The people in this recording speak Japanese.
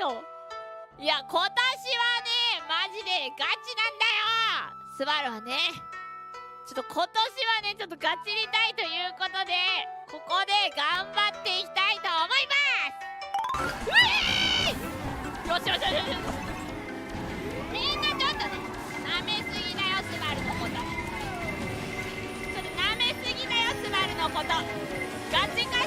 と。いや、今年はねマジでガチなんだよスバルはね。ちょっと今年はねちょっとガチりたいということで、ここで頑張っていきたいと思います。よしよしよしよし。みんなちょっとね舐めすぎだよスバルのこと。ちょっと舐めすぎだよスバルのこと。ガチガ